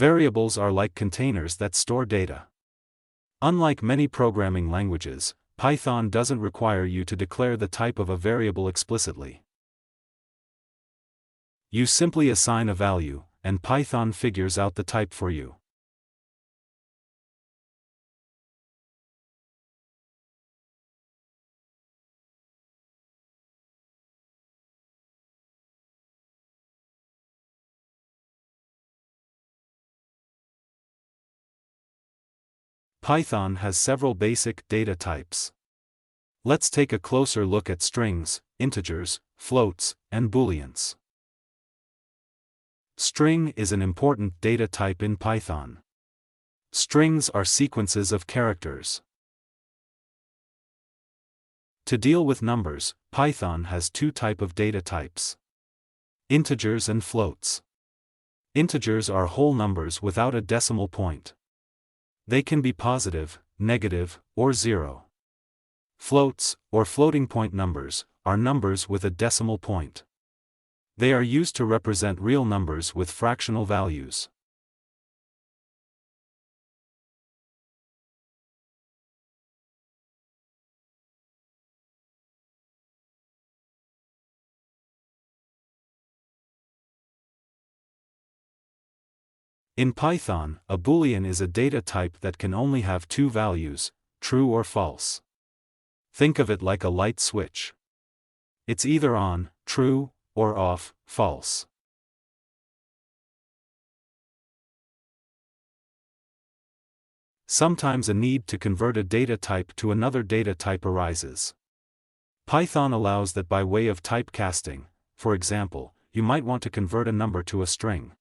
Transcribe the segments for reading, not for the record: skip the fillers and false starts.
Variables are like containers that store data. Unlike many programming languages, Python doesn't require you to declare the type of a variable explicitly. You simply assign a value, and Python figures out the type for you. Python has several basic data types. Let's take a closer look at strings, integers, floats, and booleans. String is an important data type in Python. Strings are sequences of characters. To deal with numbers, Python has two types of data types: integers and floats. Integers are whole numbers without a decimal point. They can be positive, negative, or zero. Floats, or floating point numbers, are numbers with a decimal point. They are used to represent real numbers with fractional values. In Python, a boolean is a data type that can only have two values, true or false. Think of it like a light switch. It's either on, true, or off, false. Sometimes a need to convert a data type to another data type arises. Python allows that by way of typecasting. For example, you might want to convert a number to a string.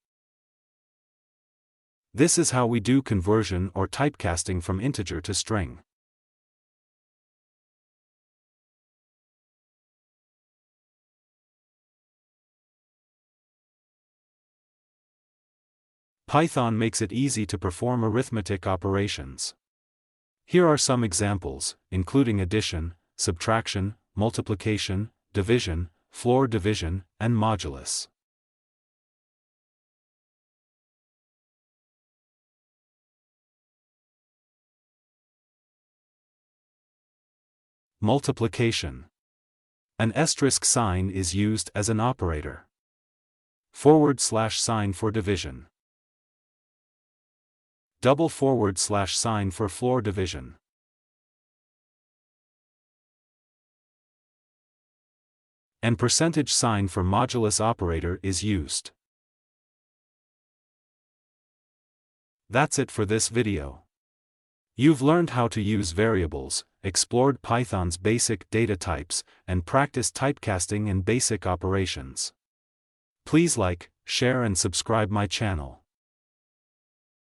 This is how we do conversion or typecasting from integer to string. Python makes it easy to perform arithmetic operations. Here are some examples, including addition, subtraction, multiplication, division, floor division, and modulus. Multiplication. An asterisk sign is used as an operator. / sign for division. Double / sign for floor division. And percentage sign for modulus operator is used. That's it for this video. You've learned how to use variables, explored Python's basic data types, and practiced typecasting and basic operations. Please like, share and subscribe my channel.